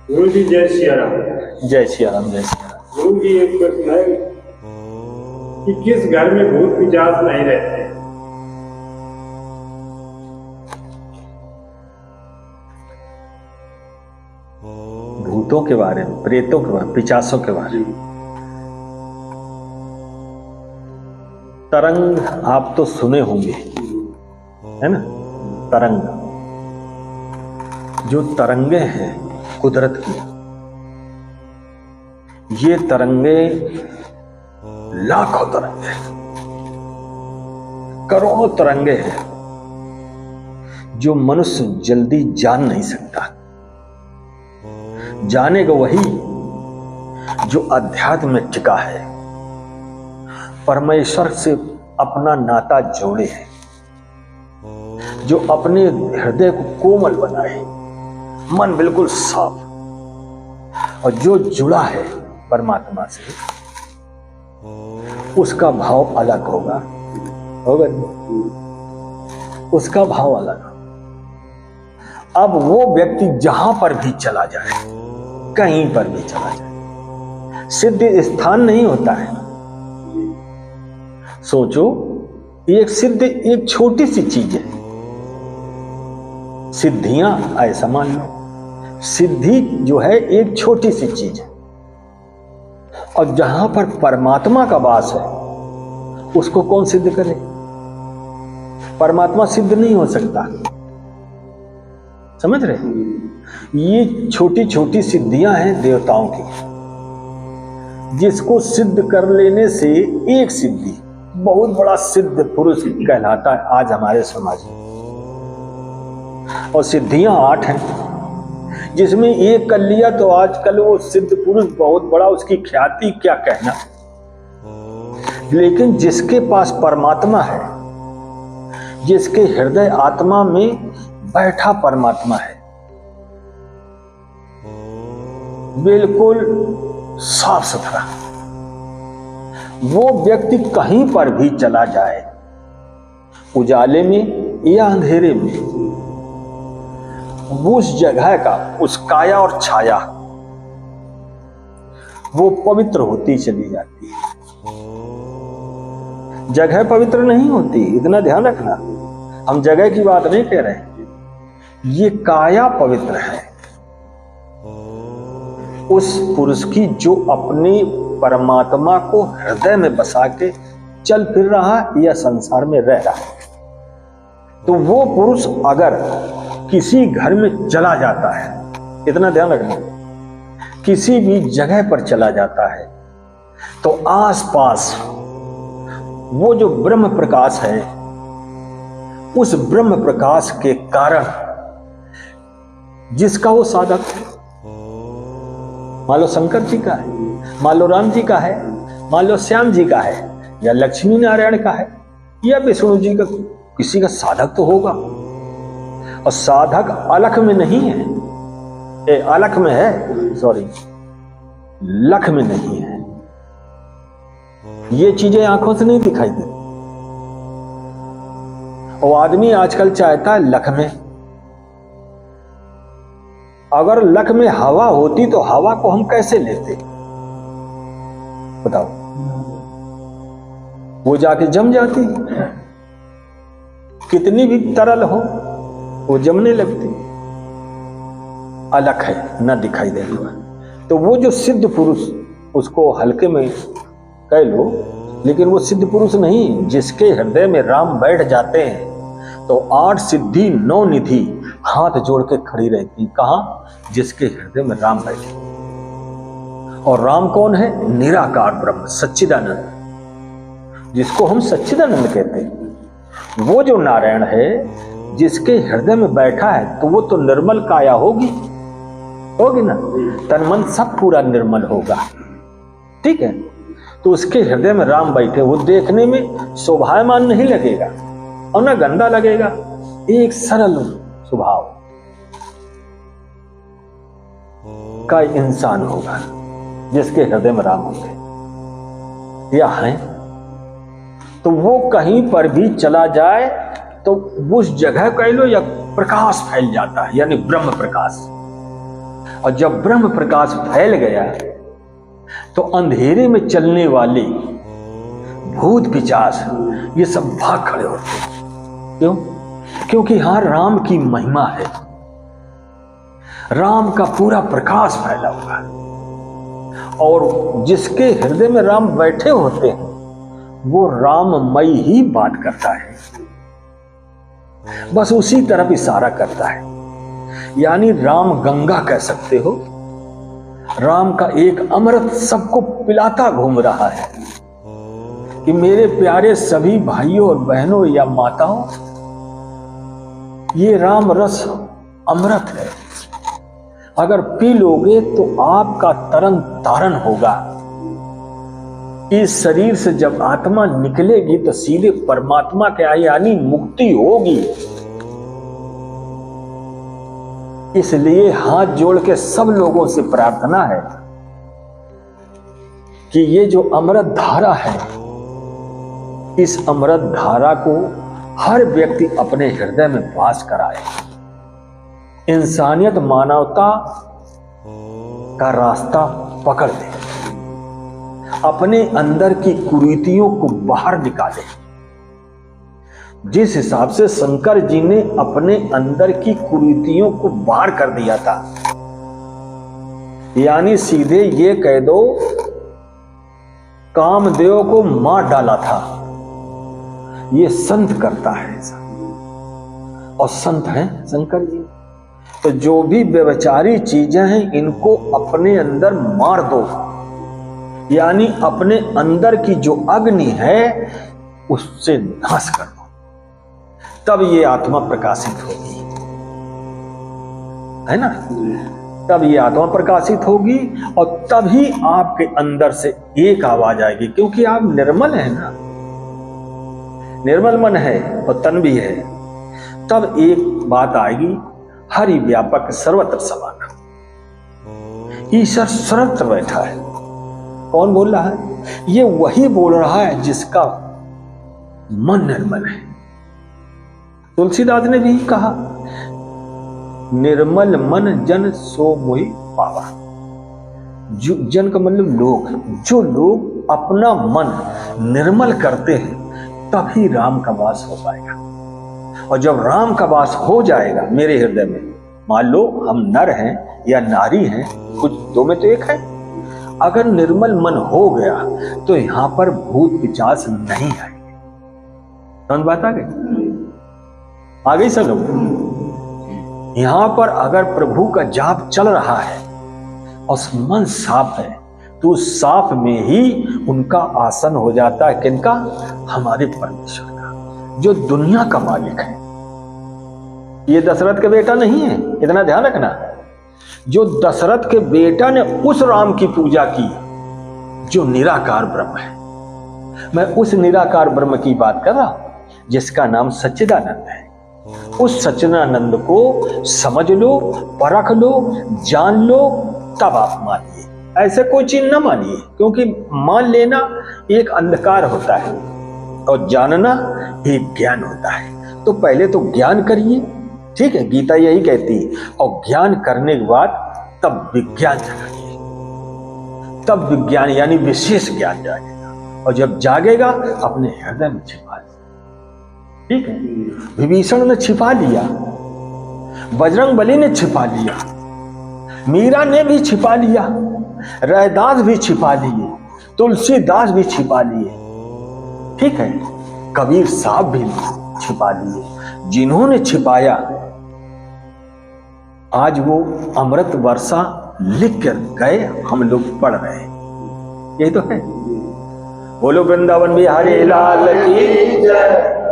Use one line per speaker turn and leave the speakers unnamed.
गुरु जी जय सिया राम।
जय सिया राम। जय सिया राम।
गुरु जी एक प्रश्न है कि किस घर में भूत पिशाच नहीं रहते?
भूतों के बारे में, प्रेतों के बारे में, पिशाचों के बारे में तरंग आप तो सुने होंगे, है ना? तरंग, जो तरंगे हैं कुदरत की, ये तरंगे लाखों तरंगे, करोड़ों तरंगे हैं जो मनुष्य जल्दी जान नहीं सकता। जानेगा वही जो अध्यात्म में टिका है, परमेश्वर से अपना नाता जोड़े है, जो अपने हृदय को कोमल बनाए, मन बिल्कुल साफ, और जो जुड़ा है परमात्मा से, उसका भाव अलग होगा। उसका भाव अलग होगा। अब वो व्यक्ति जहां पर भी चला जाए, कहीं पर भी चला जाए, सिद्ध स्थान नहीं होता है। सोचो, एक सिद्ध एक छोटी सी चीज है। सिद्धियां ऐसा मान लो, सिद्धि जो है एक छोटी सी चीज है, और जहां पर परमात्मा का वास है उसको कौन सिद्ध करे? परमात्मा सिद्ध नहीं हो सकता। समझ रहे? ये छोटी छोटी सिद्धियां हैं देवताओं की, जिसको सिद्ध कर लेने से एक सिद्धि बहुत बड़ा सिद्ध पुरुष कहलाता है आज हमारे समाज में। और सिद्धियां 8 हैं, जिसमें एक कर लिया तो आजकल वो सिद्ध पुरुष बहुत बड़ा, उसकी ख्याति क्या कहना। लेकिन जिसके पास परमात्मा है, जिसके हृदय आत्मा में बैठा परमात्मा है, बिल्कुल साफ सुथरा, वो व्यक्ति कहीं पर भी चला जाए, उजाले में या अंधेरे में, उस जगह का, उस काया और छाया वो पवित्र होती चली जाती है। जगह पवित्र नहीं होती, इतना ध्यान रखना। हम जगह की बात नहीं कह रहे, ये काया पवित्र है उस पुरुष की जो अपने परमात्मा को हृदय में बसा के चल फिर रहा या संसार में रह रहा है। तो वो पुरुष अगर किसी घर में चला जाता है, इतना ध्यान रखना, किसी भी जगह पर चला जाता है, तो आसपास वो जो ब्रह्म प्रकाश है, उस ब्रह्म प्रकाश के कारण जिसका वो साधक है, मान लो शंकर जी का है, मान लो राम जी का है, मान लो श्याम जी का है, या लक्ष्मी नारायण का है, या विष्णु जी का, किसी का साधक तो होगा। और साधक अलख में नहीं है, अलख में है, सॉरी, लख में नहीं है। ये चीजें आंखों से नहीं दिखाई देती। और आदमी आजकल चाहता है लख में। अगर लख में हवा होती तो हवा को हम कैसे लेते? बताओ, वो जाके जम जाती, कितनी भी तरल हो वो जमने लगती। अलख है, न दिखाई देगा। तो वो जो सिद्ध पुरुष, उसको हल्के में कह लो, लेकिन वो सिद्ध पुरुष नहीं, जिसके हृदय में राम बैठ जाते हैं तो 8 सिद्धि 9 निधि हाथ जोड़ के खड़ी रहती। कहां? जिसके हृदय में राम बैठे। और राम कौन है? निराकार ब्रह्म, सच्चिदानंद, जिसको हम सच्चिदानंद कहते हैं। वो जो नारायण है, जिसके हृदय में बैठा है, तो वो तो निर्मल काया होगी ना, तन मन सब पूरा निर्मल होगा। ठीक है? तो उसके हृदय में राम बैठे, वो देखने में शोभायमान नहीं लगेगा और ना गंदा लगेगा, एक सरल स्वभाव का इंसान होगा जिसके हृदय में राम होंगे या हैं। तो वो कहीं पर भी चला जाए तो उस जगह कह लो या प्रकाश फैल जाता है, यानी ब्रह्म प्रकाश। और जब ब्रह्म प्रकाश फैल गया तो अंधेरे में चलने वाले भूत पिशाच ये सब भाग खड़े होते हैं। क्यों? क्योंकि यहां राम की महिमा है, राम का पूरा प्रकाश फैला हुआ है, और जिसके हृदय में राम बैठे होते हैं वो राममय ही बात करता है, बस उसी तरफ इशारा करता है। यानी राम गंगा कह सकते हो। राम का एक अमृत सबको पिलाता घूम रहा है कि मेरे प्यारे सभी भाइयों और बहनों या माताओं, ये राम रस अमृत है, अगर पी लोगे तो आपका तरन तारण होगा। इस शरीर से जब आत्मा निकलेगी तो सीधे परमात्मा के यानी मुक्ति होगी। इसलिए हाथ जोड़ के सब लोगों से प्रार्थना है कि ये जो अमृत धारा है, इस अमृत धारा को हर व्यक्ति अपने हृदय में वास कराए। इंसानियत मानवता का रास्ता पकड़ ले, अपने अंदर की कुरीतियों को बाहर निकाले। जिस हिसाब से शंकर जी ने अपने अंदर की कुरीतियों को बाहर कर दिया था, यानी सीधे ये कह दो कामदेव को मार डाला था, ये संत करता है ऐसा, और संत हैं शंकर जी। तो जो भी व्यभिचारी चीजें हैं इनको अपने अंदर मार दो, यानी अपने अंदर की जो अग्नि है उससे नाश कर दो, तब ये आत्मा प्रकाशित होगी, है ना? तब ये आत्मा प्रकाशित होगी और तभी आपके अंदर से एक आवाज आएगी, क्योंकि आप निर्मल है ना, निर्मल मन है और तन भी है। तब एक बात आएगी, हरि व्यापक सर्वत्र समान, ईश्वर सर्वत्र बैठा है। कौन बोल रहा है? ये वही बोल रहा है जिसका मन निर्मल है। तुलसीदास ने भी कहा, निर्मल मन जन सो मोहि पावा। जन का मतलब लोग, जो लोग अपना मन निर्मल करते हैं तभी राम का वास हो पाएगा। और जब राम का वास हो जाएगा मेरे हृदय में, मान लो हम नर हैं या नारी हैं, कुछ दो में तो एक है, अगर निर्मल मन हो गया तो यहां पर भूत पिशाच नहीं आएंगे। समझ बात आ गई? आ गई सब लोग? यहां पर अगर प्रभु का जाप चल रहा है और मन साफ है तो उस साफ में ही उनका आसन हो जाता है। किनका? हमारे परमेश्वर का, जो दुनिया का मालिक है। ये दशरथ का बेटा नहीं है, इतना ध्यान रखना। जो दशरथ के बेटा ने उस राम की पूजा की जो निराकार ब्रह्म है। मैं उस निराकार ब्रह्म की बात कर रहा हूं जिसका नाम सच्चिदानंद है। उस सच्चिदानंद को समझ लो, परख लो, जान लो, तब आप मानिए। ऐसे कोई चीज न मानिए, क्योंकि मान लेना एक अंधकार होता है और जानना एक ज्ञान होता है। तो पहले तो ज्ञान करिए, ठीक है, गीता यही कहती है। और ज्ञान करने के बाद तब विज्ञान जगाइए, तब विज्ञान यानी विशेष ज्ञान जागेगा। और जब जागेगा अपने हृदय में छिपा लिया, ठीक है। विभीषण ने छिपा लिया, बजरंग बली ने छिपा लिया, मीरा ने भी छिपा लिया, रैदास भी छिपा लिए, तुलसीदास भी छिपा लिए, ठीक है, कबीर साहब भी छिपा लिए। जिन्होंने छिपाया आज वो अमृत वर्षा लिख कर गए, हम लोग पढ़ रहे हैं। यही तो है। बोलो वृंदावन बिहारी लाल की जय।